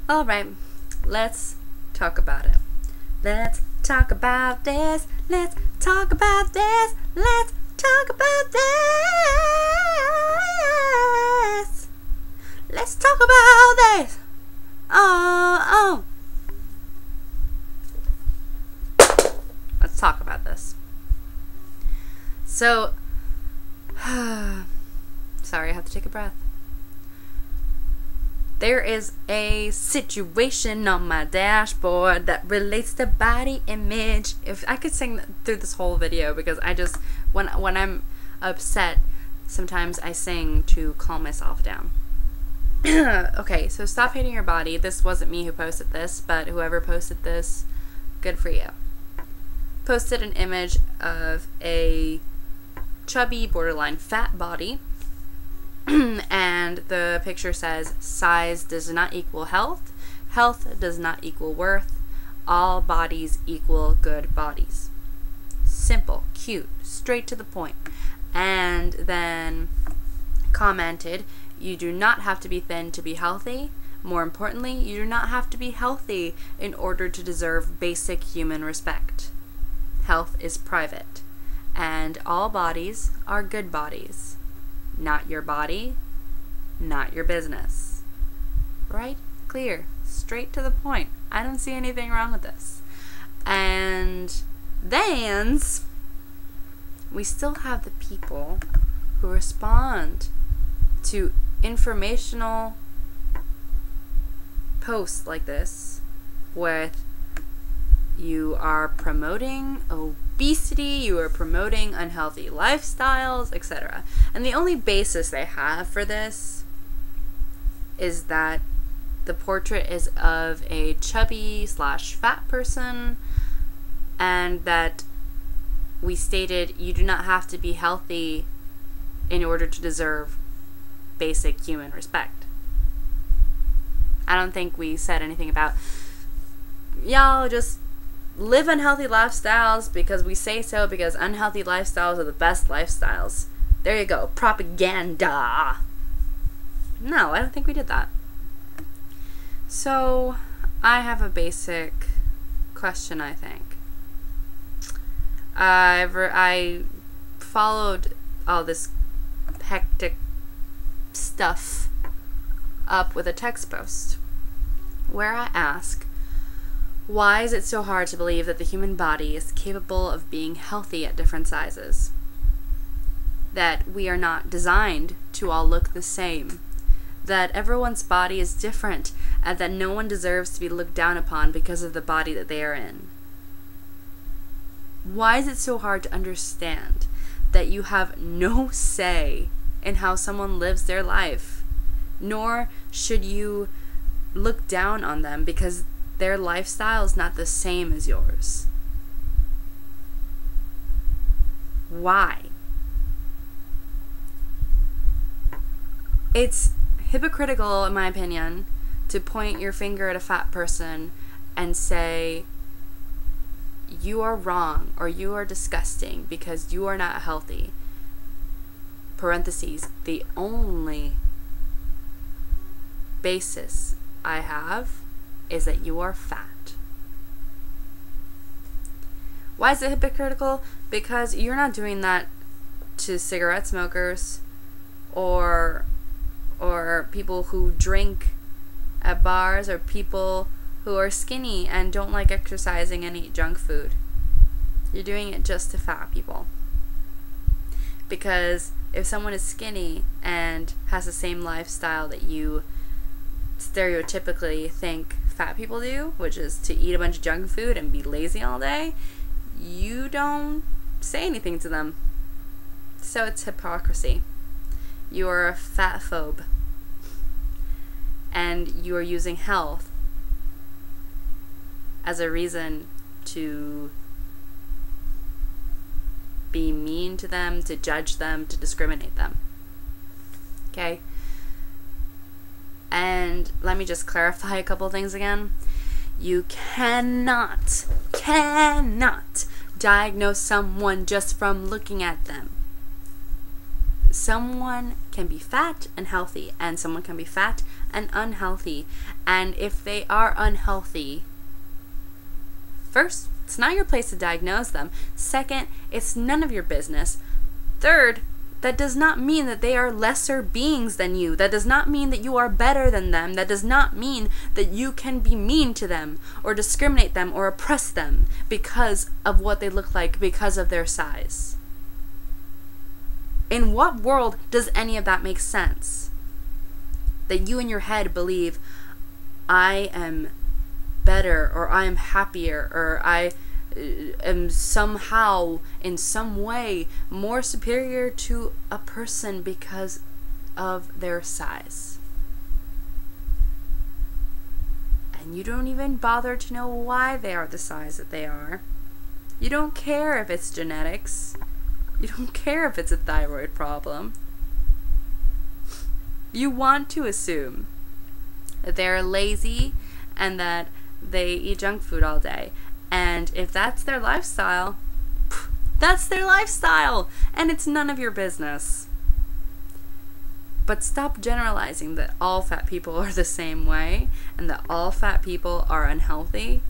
Alright, let's talk about it. Let's talk about this. Let's talk about this. Let's talk about this. Let's talk about this. Oh. Let's talk about this. So, sorry, I have to take a breath. There is a situation on my dashboard that relates to body image. If I could sing through this whole video, because I just, when I'm upset, sometimes I sing to calm myself down. Okay, so stop hating your body. This wasn't me who posted this, but whoever posted this, good for you. Posted an image of a chubby, borderline fat body. And the picture says, size does not equal health. Health does not equal worth. All bodies equal good bodies. Simple, cute, straight to the point. And then commented, you do not have to be thin to be healthy. More importantly, you do not have to be healthy in order to deserve basic human respect. Health is private, and all bodies are good bodies. Not your body, not your business. Right? Clear. Straight to the point. I don't see anything wrong with this. And then we still have the people who respond to informational posts like this with, you are promoting obesity, you are promoting unhealthy lifestyles, etc. And the only basis they have for this is that the portrait is of a chubby / fat person, and that we stated you do not have to be healthy in order to deserve basic human respect. I don't think we said anything about, y'all just live unhealthy lifestyles because we say so, because unhealthy lifestyles are the best lifestyles. There you go. Propaganda. No, I don't think we did that. So, I have a basic question, I think. I followed all this hectic stuff up with a text post where I ask, why is it so hard to believe that the human body is capable of being healthy at different sizes? That we are not designed to all look the same. That everyone's body is different, and that no one deserves to be looked down upon because of the body that they are in. Why is it so hard to understand that you have no say in how someone lives their life? Nor should you look down on them because their lifestyle is not the same as yours. Why? It's hypocritical, in my opinion, to point your finger at a fat person and say, you are wrong or you are disgusting because you are not healthy. Parentheses, the only basis I have is that you are fat. Why is it hypocritical? Because you're not doing that to cigarette smokers or people who drink at bars, or people who are skinny and don't like exercising and eat junk food. You're doing it just to fat people. Because if someone is skinny and has the same lifestyle that you stereotypically think fat people do, which is to eat a bunch of junk food and be lazy all day, you don't say anything to them. So it's hypocrisy. You are a fat phobe. And you are using health as a reason to be mean to them, to judge them, to discriminate them. Okay? And let me just clarify a couple things again. You cannot diagnose someone just from looking at them. Someone can be fat and healthy, and someone can be fat and unhealthy. And if they are unhealthy, first, it's not your place to diagnose them. Second, it's none of your business. Third, that does not mean that they are lesser beings than you. That does not mean that you are better than them. That does not mean that you can be mean to them or discriminate them or oppress them because of what they look like, because of their size. In what world does any of that make sense? That you in your head believe, I am better, or I am happier, or I am somehow, in some way, more superior to a person because of their size. And you don't even bother to know why they are the size that they are. You don't care if it's genetics. You don't care if it's a thyroid problem. You want to assume that they're lazy and that they eat junk food all day. And if that's their lifestyle, that's their lifestyle, and it's none of your business. But stop generalizing that all fat people are the same way, and that all fat people are unhealthy,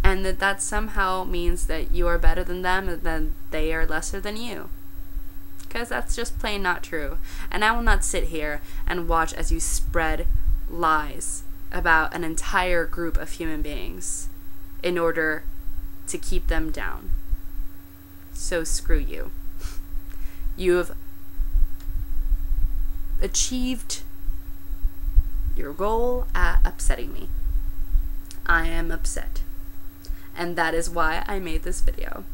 and that somehow means that you are better than them and that they are lesser than you. Because that's just plain not true. And I will not sit here and watch as you spread lies about an entire group of human beings in order to keep them down. So screw you. You have achieved your goal at upsetting me. I am upset. And that is why I made this video.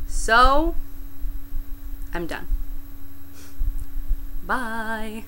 So, I'm done. Bye.